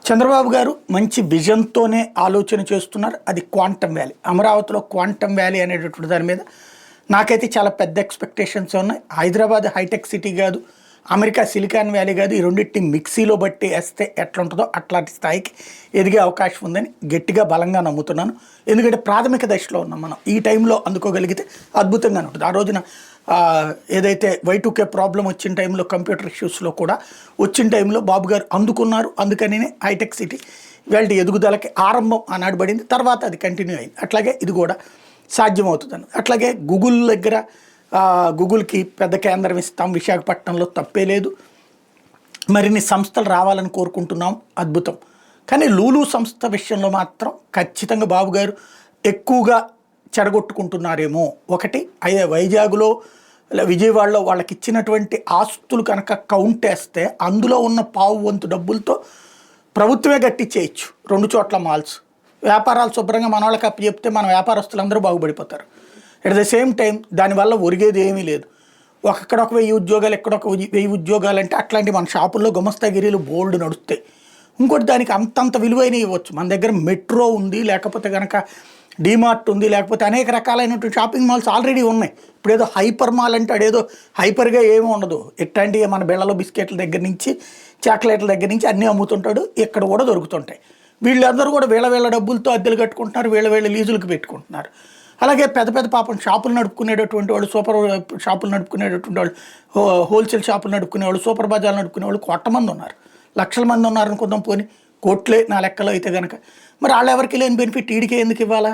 చంద్రబాబు గారు మంచి విజన్‌తోనే ఆలోచన చేస్తున్నారు. అది క్వాంటమ్ వ్యాలీ. అమరావతిలో క్వాంటమ్ వ్యాలీ అనేటటువంటి దాని మీద నాకైతే చాలా పెద్ద ఎక్స్‌పెక్టేషన్స్ ఉన్నాయి. హైదరాబాద్ హైటెక్ సిటీ కాదు, అమెరికా సిలికాన్ వ్యాలీ కాదు. ఈ రెండిటిని మిక్సీలో బట్టి ఏస్తే ఎట్లుంటుందో అట్లాంటి స్థాయికి ఎదిగే అవకాశం ఉందని గట్టిగా బలంగా నమ్ముతున్నాను. ఎందుకంటే ప్రాథమిక దశలో ఉన్నాం మనం. ఈ టైంలో అందుకోగలిగితే అద్భుతంగానే ఉంటుంది. ఆ రోజున ఏదైతే Y2K ప్రాబ్లం వచ్చిన టైంలో కంప్యూటర్ ఇష్యూస్లో కూడా వచ్చిన టైంలో బాబు గారు అందుకున్నారు. అందుకని హైటెక్ సిటీ ఇవాళ ఎదుగుదలకి ఆరంభం ఆనాడు పడింది. తర్వాత అది కంటిన్యూ అయింది. అట్లాగే ఇది కూడా సాధ్యమవుతుందని. అట్లాగే గూగుల్ దగ్గర గూగుల్కి పెద్ద కేంద్రం ఇస్తాం విశాఖపట్నంలో, తప్పే లేదు. మరిన్ని సంస్థలు రావాలని కోరుకుంటున్నాం, అద్భుతం. కానీ లూలు సంస్థ విషయంలో మాత్రం ఖచ్చితంగా బాబు గారు ఎక్కువగా చెడగొట్టుకుంటున్నారేమో. ఒకటి వైజాగ్లో విజయవాడలో వాళ్ళకి ఇచ్చినటువంటి ఆస్తులు కనుక కౌంట్ వేస్తే అందులో ఉన్న పావు వంతు డబ్బులతో ప్రభుత్వమే కట్టించేయచ్చు 2 చోట్ల మాల్స్. వ్యాపారాలు శుభ్రంగా మన వాళ్ళకి అప్పు చెప్తే మన వ్యాపారస్తులందరూ బాగుపడిపోతారు. ఎట్ ద సేమ్ టైం దానివల్ల ఒరిగేది ఏమీ లేదు. అక్కడ ఒక 1000 ఉద్యోగాలు, ఎక్కడ ఒక 1000 ఉద్యోగాలు అంటే అట్లాంటి మన షాపుల్లో గుమస్తాగిరీలు బోల్డ్ నడుస్తాయి. ఇంకోటి దానికి అంతంత విలువైనవి ఇవ్వచ్చు. మన దగ్గర మెట్రో ఉంది, లేకపోతే కనుక డీమార్ట్ ఉంది, లేకపోతే అనేక రకాలైనటువంటి షాపింగ్ మాల్స్ ఆల్రెడీ ఉన్నాయి. ఇప్పుడు ఏదో హైపర్ మాల్ అంటే అదేదో హైపర్గా ఏమీ ఉండదు. ఎట్లాంటివి మన బెళ్ళలో బిస్కెట్ల దగ్గర నుంచి చాక్లెట్ల దగ్గర నుంచి అన్నీ అమ్ముతుంటాడు. ఇక్కడ కూడా దొరుకుతుంటాయి. వీళ్ళందరూ కూడా వీళ్ళ డబ్బులతో అద్దెలు కట్టుకుంటున్నారు, వీళ్ళ లీజులకు పెట్టుకుంటున్నారు. అలాగే పెద్ద పెద్ద పాపం షాపులు నడుపుకునేటటువంటి వాళ్ళు, సూపర్ షాపులు నడుపుకునేటటువంటి వాళ్ళు, హోల్సేల్ షాపులు నడుపుకునేవాళ్ళు, సూపర్ బజార్లు నడుపుకునేవాళ్ళు కోట్ల మంది ఉన్నారు, లక్షల మంది ఉన్నారు అనుకుందాం. పోని కోట్లే నా లెక్కలో అయితే కనుక మరి వాళ్ళు ఎవరికి లేని బెనిఫిట్ ఈడికే ఎందుకు ఇవ్వాలా?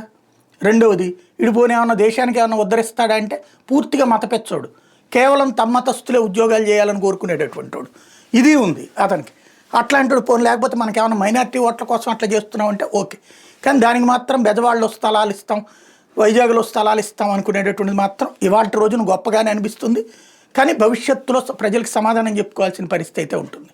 రెండవది, ఇడు పోనీ ఏమన్నా దేశానికి ఏమన్నా ఉద్ధరిస్తాడా అంటే పూర్తిగా మతపెచ్చోడు, కేవలం తమ మతస్థులే ఉద్యోగాలు చేయాలని కోరుకునేటటువంటి వాడు. ఇది ఉంది అతనికి. అట్లాంటి పోనీ లేకపోతే మనకి ఏమైనా మైనారిటీ ఓట్ల కోసం అట్లా చేస్తున్నాం అంటే ఓకే. కానీ దానికి మాత్రం బెజవాడలో స్థలాలు ఇస్తాం, వైజాగ్లో స్థలాలు ఇస్తాం అనుకునేటటువంటిది మాత్రం ఇవాళ రోజున గొప్పగానే అనిపిస్తుంది. కానీ భవిష్యత్తులో ప్రజలకు సమాధానం చెప్పుకోవాల్సిన పరిస్థితి అయితే ఉంటుంది.